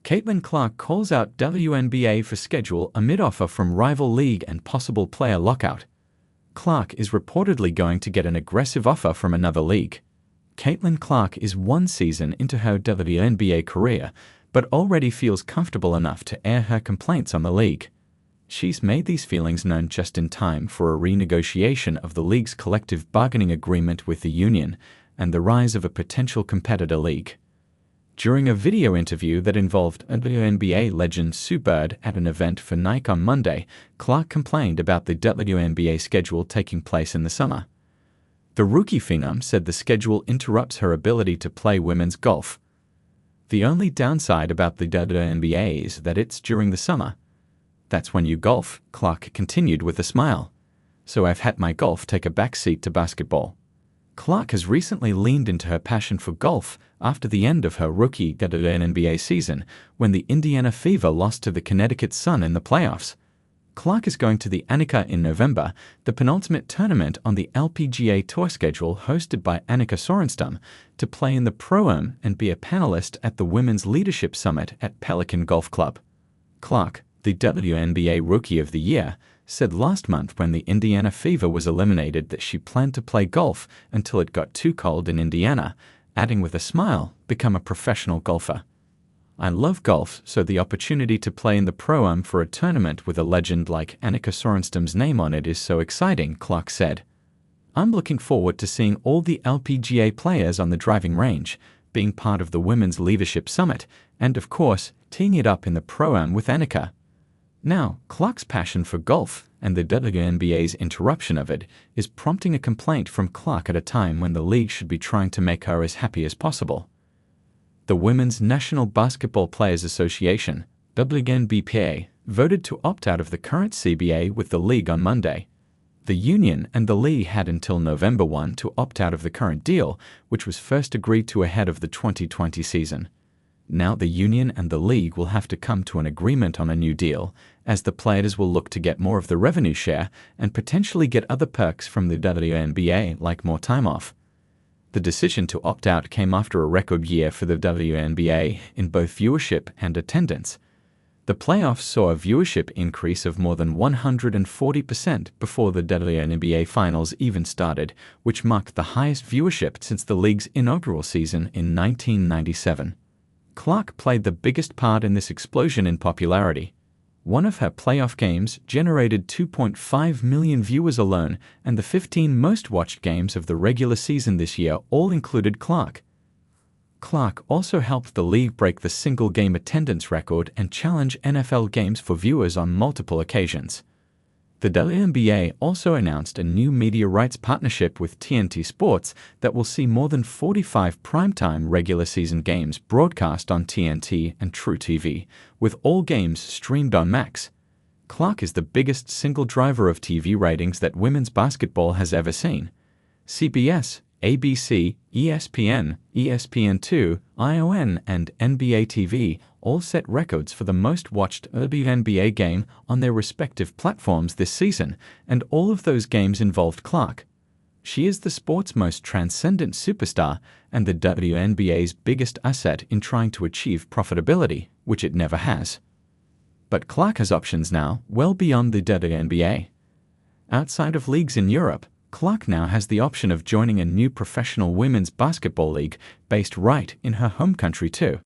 Caitlin Clark calls out WNBA for schedule amid offer from rival league and possible player lockout. Clark is reportedly going to get an aggressive offer from another league. Caitlin Clark is one season into her WNBA career, but already feels comfortable enough to air her complaints on the league. She's made these feelings known just in time for a renegotiation of the league's collective bargaining agreement with the union and the rise of a potential competitor league. During a video interview that involved WNBA legend Sue Bird at an event for Nike on Monday, Clark complained about the WNBA schedule taking place in the summer. The rookie phenom said the schedule interrupts her ability to play women's golf. The only downside about the WNBA is that it's during the summer. That's when you golf, Clark continued with a smile. So I've had my golf take a backseat to basketball. Clark has recently leaned into her passion for golf after the end of her rookie WNBA season when the Indiana Fever lost to the Connecticut Sun in the playoffs. Clark is going to the Annika in November, the penultimate tournament on the LPGA Tour schedule hosted by Annika Sorenstam, to play in the Pro-Am and be a panelist at the Women's Leadership Summit at Pelican Golf Club. Clark, the WNBA Rookie of the Year, said last month when the Indiana Fever was eliminated that she planned to play golf until it got too cold in Indiana, adding with a smile, "Become a professional golfer. I love golf, so the opportunity to play in the Pro-Am for a tournament with a legend like Annika Sorenstam's name on it is so exciting," Clark said. "I'm looking forward to seeing all the LPGA players on the driving range, being part of the Women's Leadership Summit, and of course, teeing it up in the Pro-Am with Annika." Now, Clark's passion for golf and the WNBA's interruption of it is prompting a complaint from Clark at a time when the league should be trying to make her as happy as possible. The Women's National Basketball Players Association, WNBA, voted to opt out of the current CBA with the league on Monday. The union and the league had until November 1 to opt out of the current deal, which was first agreed to ahead of the 2020 season. Now the union and the league will have to come to an agreement on a new deal, as the players will look to get more of the revenue share and potentially get other perks from the WNBA like more time off. The decision to opt out came after a record year for the WNBA in both viewership and attendance. The playoffs saw a viewership increase of more than 140% before the WNBA finals even started, which marked the highest viewership since the league's inaugural season in 1997. Clark played the biggest part in this explosion in popularity. One of her playoff games generated 2.5 million viewers alone, and the 15 most-watched games of the regular season this year all included Clark. Clark also helped the league break the single-game attendance record and challenge NFL games for viewers on multiple occasions. The WNBA also announced a new media rights partnership with TNT Sports that will see more than 45 primetime regular season games broadcast on TNT and True TV, with all games streamed on Max. Clark is the biggest single driver of TV ratings that women's basketball has ever seen. CBS, ABC, ESPN, ESPN2, ION, and NBA TV all set records for the most-watched WNBA game on their respective platforms this season, and all of those games involved Clark. She is the sport's most transcendent superstar and the WNBA's biggest asset in trying to achieve profitability, which it never has. But Clark has options now, well beyond the WNBA. Outside of leagues in Europe, Clark now has the option of joining a new professional women's basketball league based right in her home country too.